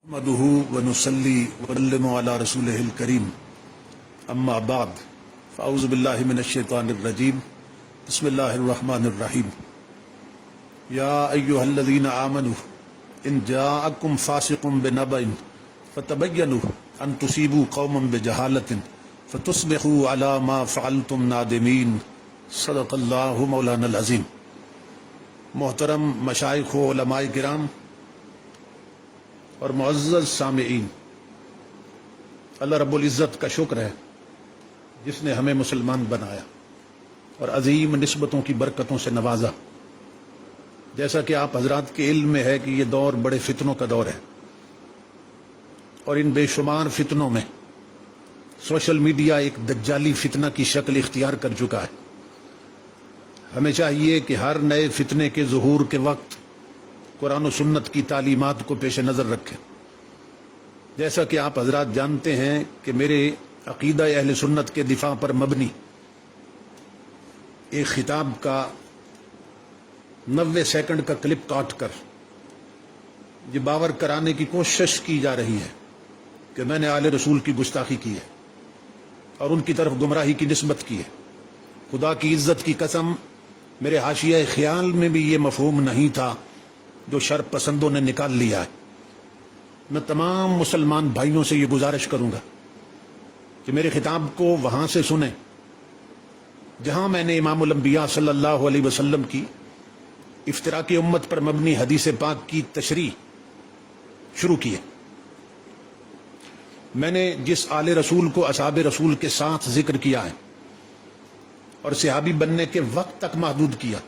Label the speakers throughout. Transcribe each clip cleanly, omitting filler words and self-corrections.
Speaker 1: نحمده ونصلي ونسلم على رسوله الكريم اما بعد فاعوذ بالله من الشيطان الرجيم بسم الله الرحمن الرحيم يا ايها الذين امنوا ان جاءكم فاسق بنبأ فتبينوا ان تصيبوا قوما بجهالة فتصبحوا على ما فعلتم نادمين صدق الله مولانا العظیم۔ محترم مشائخ و علماء کرام اور معزز سامعین، اللہ رب العزت کا شکر ہے جس نے ہمیں مسلمان بنایا اور عظیم نسبتوں کی برکتوں سے نوازا۔ جیسا کہ آپ حضرات کے علم میں ہے کہ یہ دور بڑے فتنوں کا دور ہے، اور ان بے شمار فتنوں میں سوشل میڈیا ایک دجالی فتنہ کی شکل اختیار کر چکا ہے۔ ہمیں چاہیے کہ ہر نئے فتنے کے ظہور کے وقت قرآن و سنت کی تعلیمات کو پیش نظر رکھیں۔ جیسا کہ آپ حضرات جانتے ہیں کہ میرے عقیدہ اہل سنت کے دفاع پر مبنی ایک خطاب کا 90 سیکنڈ کا کلپ کاٹ کر یہ باور کرانے کی کوشش کی جا رہی ہے کہ میں نے آل رسول کی گستاخی کی ہے اور ان کی طرف گمراہی کی نسبت کی ہے۔ خدا کی عزت کی قسم، میرے حاشیہ خیال میں بھی یہ مفہوم نہیں تھا جو شر پسندوں نے نکال لیا ہے۔ میں تمام مسلمان بھائیوں سے یہ گزارش کروں گا کہ میرے خطاب کو وہاں سے سنیں جہاں میں نے امام الانبیاء صلی اللہ علیہ وسلم کی افتراق امت پر مبنی حدیث پاک کی تشریح شروع کی ہے۔ میں نے جس آل رسول کو اصحاب رسول کے ساتھ ذکر کیا ہے اور صحابی بننے کے وقت تک محدود کیا،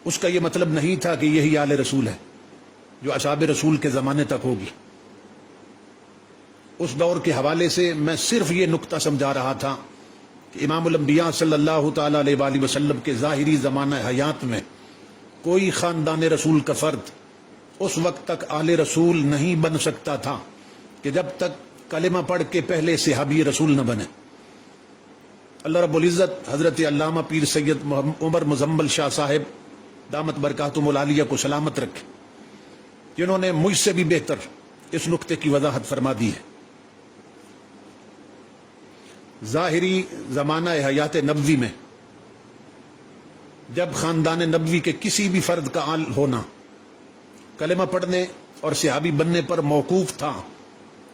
Speaker 1: اس کا یہ مطلب نہیں تھا کہ یہی آل رسول ہے جو اصحاب رسول کے زمانے تک ہوگی۔ اس دور کے حوالے سے میں صرف یہ نقطہ سمجھا رہا تھا کہ امام الانبیاء صلی اللہ تعالی علیہ وآلہ وسلم کے ظاہری زمانہ حیات میں کوئی خاندان رسول کا فرد اس وقت تک آل رسول نہیں بن سکتا تھا کہ جب تک کلمہ پڑھ کے پہلے صحابی رسول نہ بنے۔ اللہ رب العزت حضرت علامہ پیر سید عمر مزمل شاہ صاحب دامت برکاتہم العالیہ کو سلامت رکھے، جنہوں نے مجھ سے بھی بہتر اس نقطے کی وضاحت فرما دی ہے۔ ظاہری زمانہ حیات نبوی میں جب خاندان نبوی کے کسی بھی فرد کا آل ہونا کلمہ پڑھنے اور صحابی بننے پر موقوف تھا،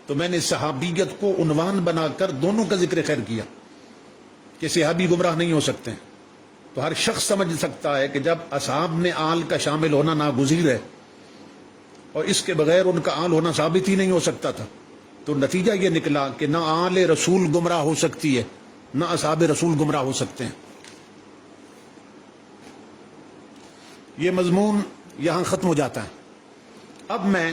Speaker 1: تو میں نے صحابیت کو عنوان بنا کر دونوں کا ذکر خیر کیا کہ صحابی گمراہ نہیں ہو سکتے۔ تو ہر شخص سمجھ سکتا ہے کہ جب اصحاب میں آل کا شامل ہونا ناگزیر ہے اور اس کے بغیر ان کا آل ہونا ثابت ہی نہیں ہو سکتا تھا، تو نتیجہ یہ نکلا کہ نہ آل رسول گمراہ ہو سکتی ہے نہ اصحاب رسول گمراہ ہو سکتے ہیں۔ یہ مضمون یہاں ختم ہو جاتا ہے۔ اب میں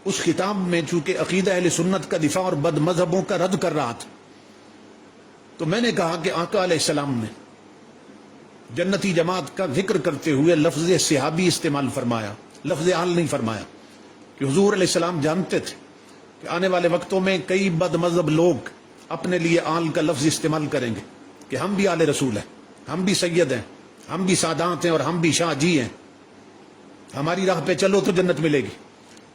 Speaker 1: اس خطاب میں چونکہ عقیدہ اہل سنت کا دفاع اور بد مذہبوں کا رد کر رہا تھا، تو میں نے کہا کہ آقا علیہ السلام نے جنتی جماعت کا ذکر کرتے ہوئے لفظ صحابی استعمال فرمایا، لفظ آل نہیں فرمایا، کہ حضور علیہ السلام جانتے تھے کہ آنے والے وقتوں میں کئی بد مذہب لوگ اپنے لیے آل کا لفظ استعمال کریں گے کہ ہم بھی آل رسول ہیں، ہم بھی سید ہیں، ہم بھی سادات ہیں اور ہم بھی شاہ جی ہیں، ہماری راہ پہ چلو تو جنت ملے گی۔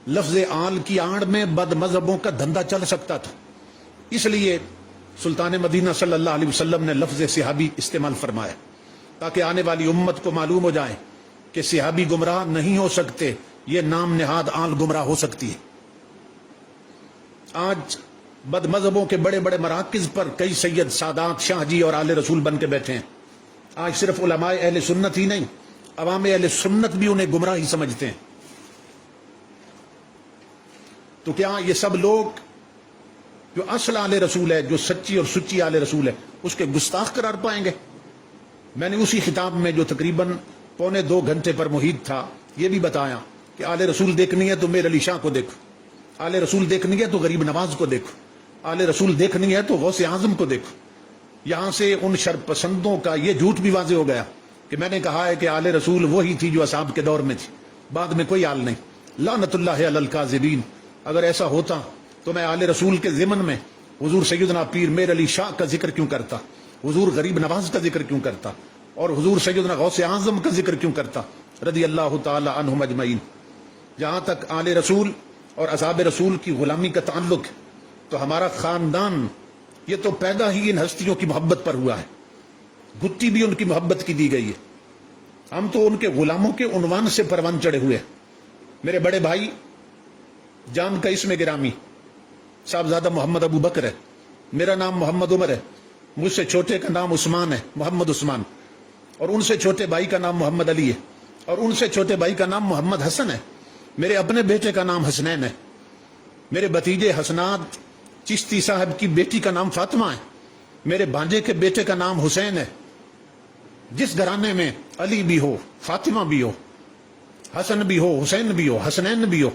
Speaker 1: لفظ آل کی آڑ میں بد مذہبوں کا دھندا چل سکتا تھا، اس لیے سلطان مدینہ صلی اللہ علیہ وسلم نے لفظ صحابی استعمال فرمایا تاکہ آنے والی امت کو معلوم ہو جائے کہ صحابی گمراہ نہیں ہو سکتے، یہ نام نہاد آل گمراہ ہو سکتی ہے۔ آج بد مذہبوں کے بڑے بڑے مراکز پر کئی سید، سادات، شاہ جی اور آل رسول بن کے بیٹھے ہیں۔ آج صرف علماء اہل سنت ہی نہیں، عوام اہل سنت بھی انہیں گمراہ ہی سمجھتے ہیں۔ تو کیا یہ سب لوگ جو اصل آل رسول ہے، جو سچی اور سچی آل رسول ہے، اس کے گستاخ قرار پائیں گے؟ میں نے اسی خطاب میں جو تقریباً 2.25 گھنٹے پر محیط تھا یہ بھی بتایا کہ آل رسول دیکھنی ہے تو میر علی شاہ کو دیکھو، آل رسول دیکھنی ہے تو غریب نواز کو دیکھو، آل رسول دیکھنی ہے تو غوث اعظم کو دیکھو۔ یہاں سے ان شرپسندوں کا یہ جھوٹ بھی واضح ہو گیا کہ میں نے کہا ہے کہ آل رسول وہی تھی جو اصحاب کے دور میں تھی، بعد میں کوئی آل نہیں۔ لعنت اللہ علی الکاذبین۔ اگر ایسا ہوتا تو میں آل رسول کے ضمن میں حضور سیدنا پیر میر علی شاہ کا ذکر کیوں کرتا، حضور غریب نواز کا ذکر کیوں کرتا، اور حضور سیدنا غوث اعظم کا ذکر کیوں کرتا رضی اللہ تعالی عنہم اجمعین۔ جہاں تک آل رسول اور اصحاب رسول کی غلامی کا تعلق تو ہمارا خاندان یہ تو پیدا ہی ان ہستیوں کی محبت پر ہوا ہے، گتی بھی ان کی محبت کی دی گئی ہے، ہم تو ان کے غلاموں کے عنوان سے پروان چڑھے ہوئے ہیں۔ میرے بڑے بھائی جان کا اسم گرامی صاحبزادہ محمد ابو بکر ہے، میرا نام محمد عمر ہے، مجھ سے چھوٹے کا نام عثمان ہے، محمد عثمان، اور ان سے چھوٹے بھائی کا نام محمد علی ہے، اور ان سے چھوٹے بھائی کا نام محمد حسن ہے، میرے اپنے بیٹے کا نام حسنین ہے، میرے بھتیجے حسنات چشتی صاحب کی بیٹی کا نام فاطمہ ہے، میرے بھانجے کے بیٹے کا نام حسین ہے۔ جس گھرانے میں علی بھی ہو، فاطمہ بھی ہو، حسن بھی ہو، حسین بھی ہو، حسنین بھی ہو،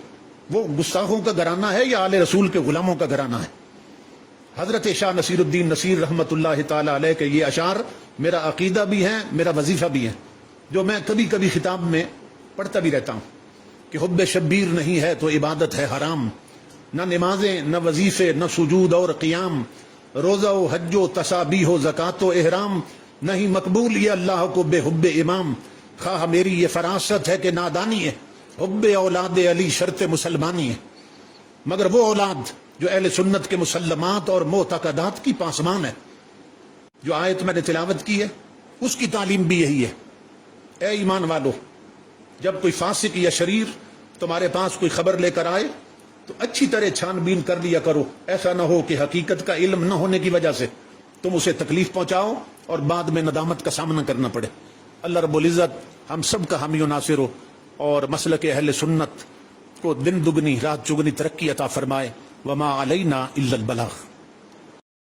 Speaker 1: وہ گستاخوں کا گھرانہ ہے یا آل رسول کے غلاموں کا گھرانہ ہے؟ حضرت شاہ نصیر الدین نصیر رحمۃ اللہ تعالی علیہ کے یہ اشعار میرا عقیدہ بھی ہے، میرا وظیفہ بھی ہے، جو میں کبھی کبھی خطاب میں پڑھتا بھی رہتا ہوں کہ حب شبیر نہیں ہے تو عبادت ہے حرام، نہ نمازیں نہ وظیفے نہ سجود اور قیام، روزہ و حج و تسابیح و زکوٰۃ و احرام، نہیں مقبول یہ اللہ کو بے حب امام، خواہ میری یہ فراست ہے کہ نادانی ہے، حب اولاد علی شرط مسلمانی ہے۔ مگر وہ اولاد جو اہل سنت کے مسلمات اور معتقدات کی پاسمان ہے، جو آیت میں نے تلاوت کی ہے اس کی تعلیم بھی یہی ہے۔ اے ایمان والو، جب کوئی فاسق یا شریر تمہارے پاس کوئی خبر لے کر آئے تو اچھی طرح چھان بین کر لیا کرو، ایسا نہ ہو کہ حقیقت کا علم نہ ہونے کی وجہ سے تم اسے تکلیف پہنچاؤ اور بعد میں ندامت کا سامنا کرنا پڑے۔ اللہ رب العزت ہم سب کا حامی و ناصر ہو اور مسلک اہل سنت کو دن دگنی رات چگنی ترقی عطا فرمائے۔ وما علینا الا البلاغ۔